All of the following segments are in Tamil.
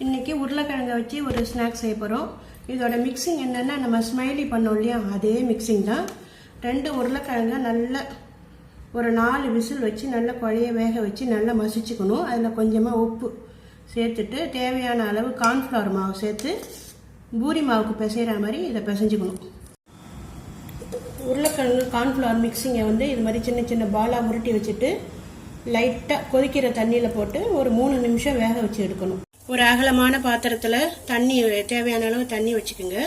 இன்னைக்கு உருளைக்கிழங்கை வச்சு ஒரு ஸ்நாக்ஸ் செய்ய போகிறோம். இதோட மிக்சிங் என்னென்னா, நம்ம ஸ்மைலி பண்ணோம் இல்லையா, அதே மிக்சிங் தான். 2 உருளைக்கிழங்கை நல்லா ஒரு 4 விசில் வச்சு நல்லா குழைய வேக வச்சு நல்லா மசிச்சுக்கணும். அதில் கொஞ்சமாக உப்பு சேர்த்துட்டு தேவையான அளவு கார்ன்ஃப்ளவர் மாவு சேர்த்து பூரி மாவுக்கு பிசைகிற மாதிரி இதை பிசைஞ்சுக்கணும். உருளைக்கிழங்கு கார்ன்ஃப்ளவர் மிக்சிங்கை இது மாதிரி சின்ன சின்ன பாலாக உருட்டி வச்சுட்டு லைட்டாக கொதிக்கிற தண்ணியில் போட்டு ஒரு 3 நிமிஷம் வேக வச்சு எடுக்கணும். ஒரு அகலமான பாத்திரத்தில் தண்ணி தேவையான அளவு தண்ணி வச்சுக்கோங்க.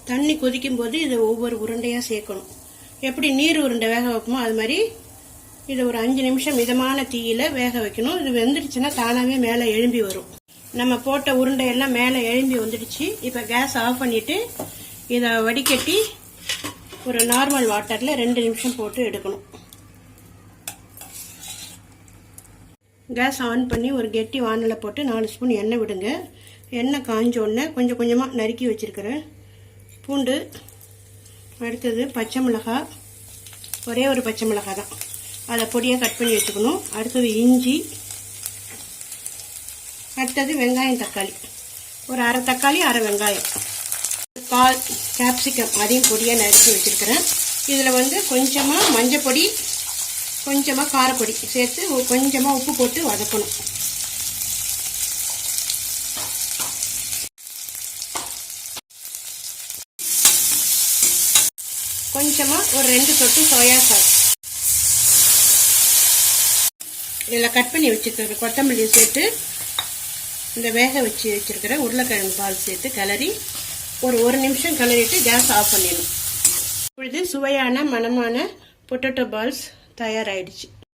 தண்ணி கொதிக்கும் போது இதை ஒவ்வொரு உருண்டையாக சேர்க்கணும். எப்படி நீர் உருண்டை வேக வைப்போமோ அது மாதிரி இதை ஒரு 5 நிமிஷம் மிதமான தீயில வேக வைக்கணும். இது வெந்துடுச்சுன்னா தானாகவே மேலே எழும்பி வரும். நம்ம போட்ட உருண்டையெல்லாம் மேலே எழும்பி வந்துடுச்சு. இப்போ கேஸ் ஆஃப் பண்ணிட்டு இதை வடிகட்டி ஒரு நார்மல் வாட்டரில் 2 நிமிஷம் போட்டு எடுக்கணும். கேஸ் ஆன் பண்ணி ஒரு கெட்டி வானலில் போட்டு 4 ஸ்பூன் எண்ணெய் விடுங்க. எண்ணெய் காஞ்சோடனே கொஞ்சம் கொஞ்சமாக நறுக்கி வச்சுருக்கிறேன் பூண்டு, அடுத்தது பச்சை மிளகாய், ஒரே ஒரு பச்சை மிளகாய் தான், அதை பொடியாக கட் பண்ணி வச்சுக்கணும். அடுத்தது இஞ்சி, அடுத்தது வெங்காயம் தக்காளி, ஒரு அரை தக்காளி அரை வெங்காயம், 1/4 கேப்சிகம் அதையும் பொடியாக நறுக்கி வச்சுருக்கிறேன். இதில் கொஞ்சமாக மஞ்சள் பொடி, கொஞ்சமாக காரப்பொடி சேர்த்து கொஞ்சமாக உப்பு போட்டு வதக்கணும். கொஞ்சமாக ஒரு 2 சொட்டு சோயா சாஸ், இதில் கட் பண்ணி வச்சுருக்கிற கொத்தமல்லி சேர்த்து இந்த வேக வச்சு வச்சுருக்கிற உருளைக்கிழங்கு பால் சேர்த்து கிளறி ஒரு 1 நிமிஷம் கிளறிட்டு கேஸ் ஆஃப் பண்ணிடணும். இப்பொழுது சுவையான மணமான பொட்டேட்டோ பால்ஸ் தயாராகிடுச்சு.